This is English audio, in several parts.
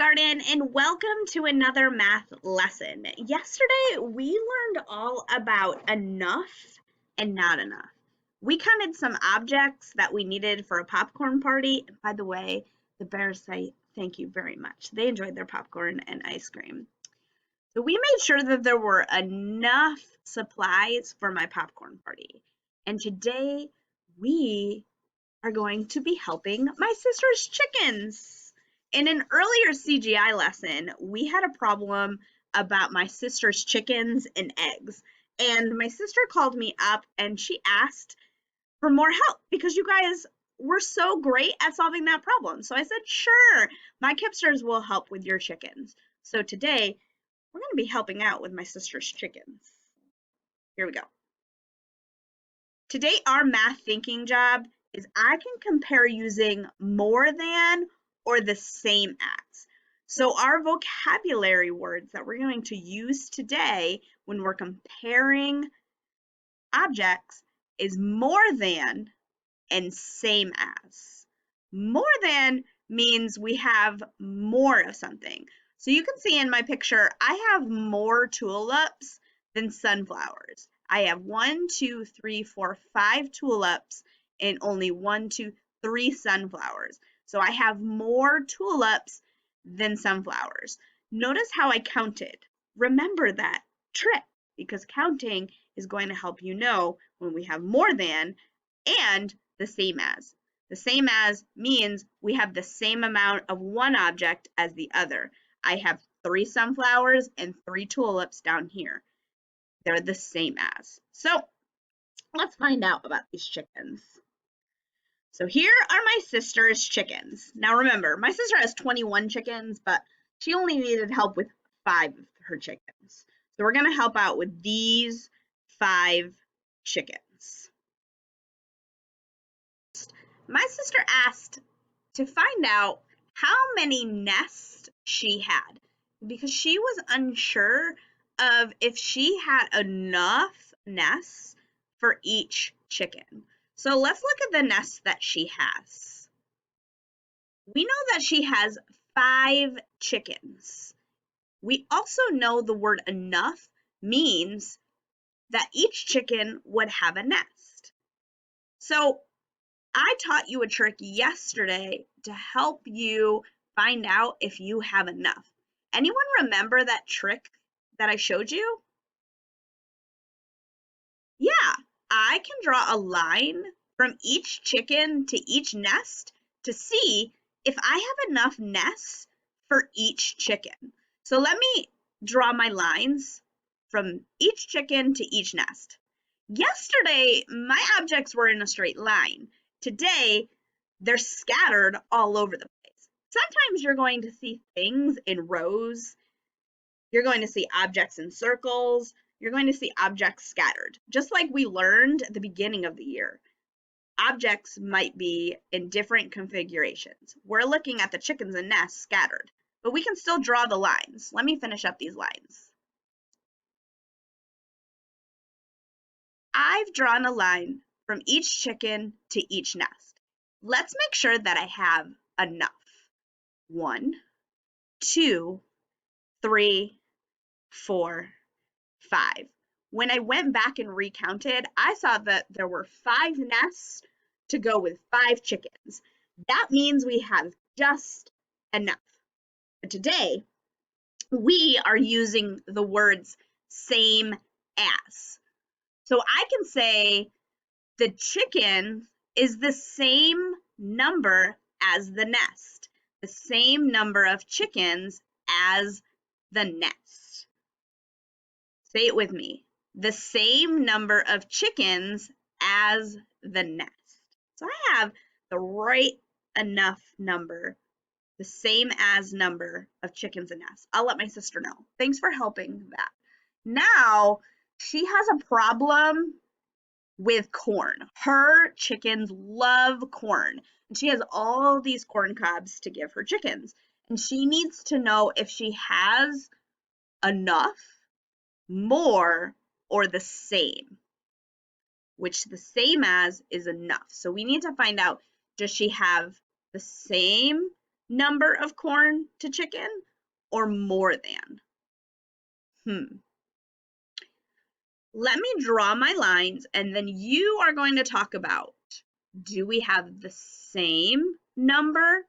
Garden, and welcome to another math lesson. Yesterday, we learned all about enough and not enough. We counted some objects that we needed for a popcorn party. And by the way, the bears say thank you very much. They enjoyed their popcorn and ice cream. So we made sure that there were enough supplies for my popcorn party. And today, we are going to be helping my sister's chickens. In an earlier CGI lesson, we had a problem about my sister's chickens and eggs. And my sister called me up and she asked for more help because you guys were so great at solving that problem. So I said, sure, my Kipsters will help with your chickens. So today, we're going to be helping out with my sister's chickens. Here we go. Today, our math thinking job is I can compare using more than or the same as. So our vocabulary words that we're going to use today when we're comparing objects is more than and same as. More than means we have more of something. So you can see in my picture, I have more tulips than sunflowers. I have 1, 2, 3, 4, 5 tulips and only 1, 2, 3 sunflowers. So I have more tulips than sunflowers. Notice how I counted. Remember that trick because counting is going to help you know when we have more than and the same as. The same as means we have the same amount of one object as the other. I have 3 sunflowers and 3 tulips down here. They're the same as. So let's find out about these chickens. So here are my sister's chickens. Now remember, my sister has 21 chickens, but she only needed help with 5 of her chickens. So we're going to help out with these 5 chickens. My sister asked to find out how many nests she had because she was unsure of if she had enough nests for each chicken. So let's look at the nests that she has. We know that she has 5 chickens. We also know the word enough means that each chicken would have a nest. So I taught you a trick yesterday to help you find out if you have enough. Anyone remember that trick that I showed you? Yeah, I can draw a line from each chicken to each nest to see if I have enough nests for each chicken. So let me draw my lines from each chicken to each nest. Yesterday, my objects were in a straight line. Today, they're scattered all over the place. Sometimes you're going to see things in rows. You're going to see objects in circles. You're going to see objects scattered, just like we learned at the beginning of the year. Objects might be in different configurations. We're looking at the chickens and nests scattered, but we can still draw the lines. Let me finish up these lines. I've drawn a line from each chicken to each nest. Let's make sure that I have enough. 1, 2, 3, 4, 5. When I went back and recounted, I saw that there were 5 nests to go with 5 chickens. That means we have just enough. But today, we are using the words same as. So I can say the chicken is the same number as the nest, the same number of chickens as the nest. Say it with me. The same number of chickens as the nest. So I have the right enough number, the same as number of chickens and nests. I'll let my sister know. Thanks for helping that. Now, she has a problem with corn. Her chickens love corn. And she has all these corn cobs to give her chickens. And she needs to know if she has enough, more, or the same, which the same as is enough. So we need to find out, does she have the same number of corn to chicken or more than? Let me draw my lines and then you are going to talk about, do we have the same number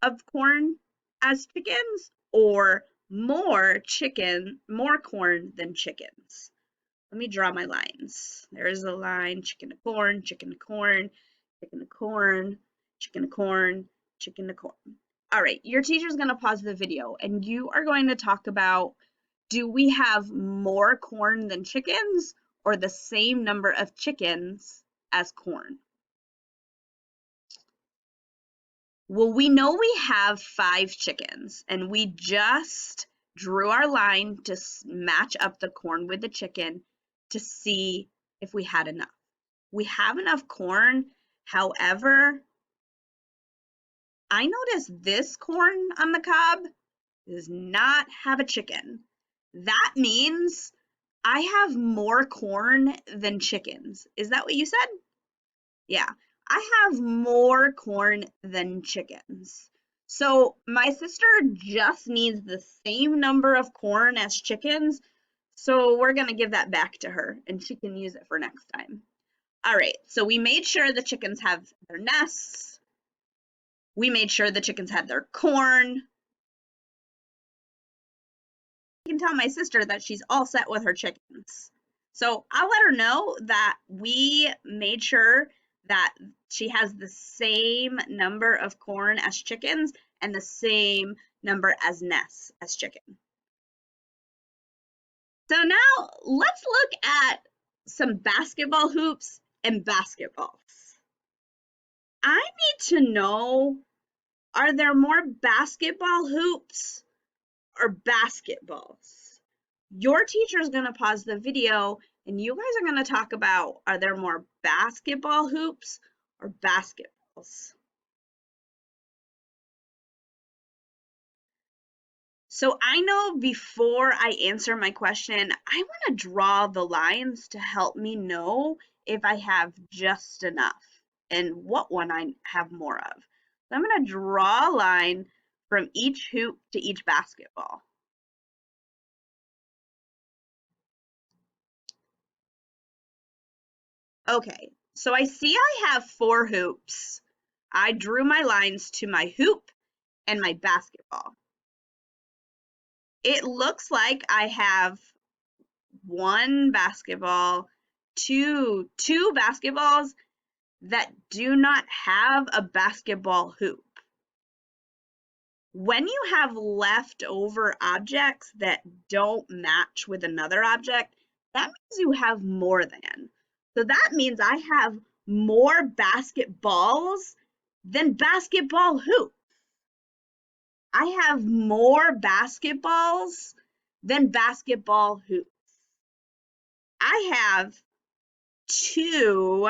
of corn as chickens or more corn than chickens? Let me draw my lines. There's a line, chicken to corn, chicken to corn, chicken to corn, chicken to corn, chicken to corn. All right, your teacher's going to pause the video and you are going to talk about, do we have more corn than chickens or the same number of chickens as corn? Well, we know we have 5 chickens and we just drew our line to match up the corn with the chicken to see if we had enough. We have enough corn. However, I noticed this corn on the cob does not have a chicken. That means I have more corn than chickens. Is that what you said? Yeah, I have more corn than chickens. So my sister just needs the same number of corn as chickens. So we're going to give that back to her and she can use it for next time. All right, so we made sure the chickens have their nests. We made sure the chickens had their corn. I can tell my sister that she's all set with her chickens. So I'll let her know that we made sure that she has the same number of corn as chickens and the same number as nests as chicken. So now let's look at some basketball hoops and basketballs. I need to know, are there more basketball hoops or basketballs? Your teacher is going to pause the video and you guys are going to talk about, are there more basketball hoops or basketballs? So I know before I answer my question, I want to draw the lines to help me know if I have just enough and what one I have more of. So I'm going to draw a line from each hoop to each basketball. Okay, so I see I have 4 hoops. I drew my lines to my hoop and my basketball. It looks like I have 1 basketball, two basketballs that do not have a basketball hoop. When you have leftover objects that don't match with another object, that means you have more than. So that means I have more basketballs than basketball hoops. I have more basketballs than basketball hoops. I have 2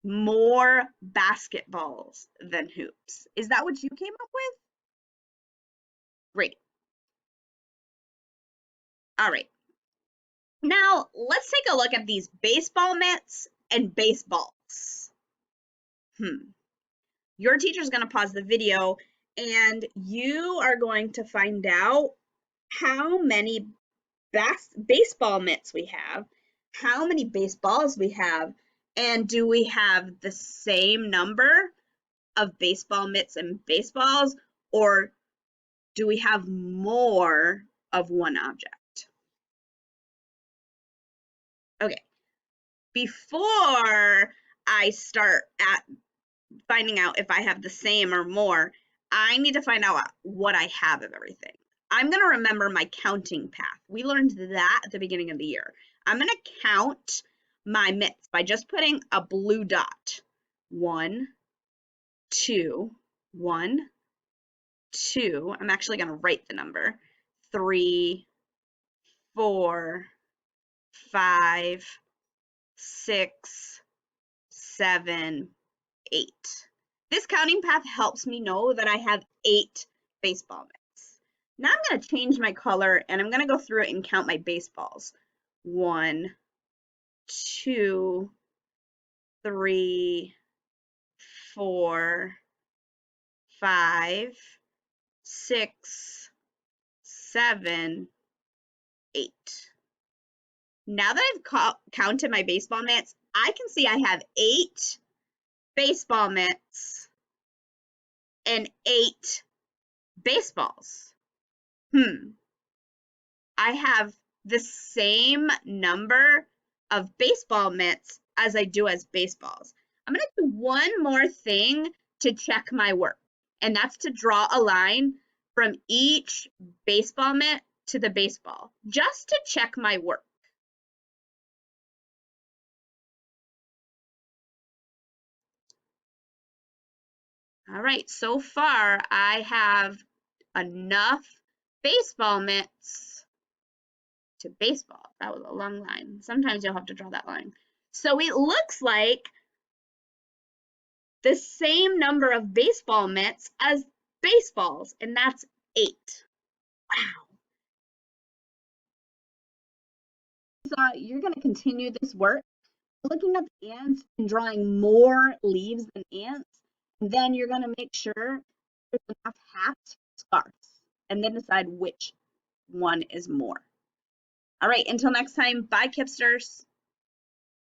more basketballs than hoops. Is that what you came up with? Great. All right. Now, let's take a look at these baseball mitts and baseballs. Your teacher's going to pause the video and you are going to find out how many baseball mitts we have, how many baseballs we have, and do we have the same number of baseball mitts and baseballs, or do we have more of one object? Okay, before I start at finding out if I have the same or more, I need to find out what I have of everything. I'm going to remember my counting path. We learned that at the beginning of the year. I'm going to count my mitts by just putting a blue dot. 1, 2, 1, 2. I'm actually going to write the number. 3, 4, 5, 6, 7, 8. This counting path helps me know that I have 8 baseball mitts. Now I'm going to change my color and I'm going to go through it and count my baseballs. 1, 2, 3, 4, 5, 6, 7, 8. Now that I've counted my baseball mitts, I can see I have 8 baseball mitts and 8 baseballs. I have the same number of baseball mitts as I do as baseballs. I'm going to do one more thing to check my work, and that's to draw a line from each baseball mitt to the baseball, just to check my work. All right, so far I have enough baseball mitts to baseball. That was a long line. Sometimes you'll have to draw that line. So it looks like the same number of baseball mitts as baseballs, and that's 8. Wow. So you're going to continue this work looking at the ants and drawing more leaves than ants, and then you're going to make sure there's enough hats, scarves, and then decide which one is more. All right, until next time, bye, Kipsters.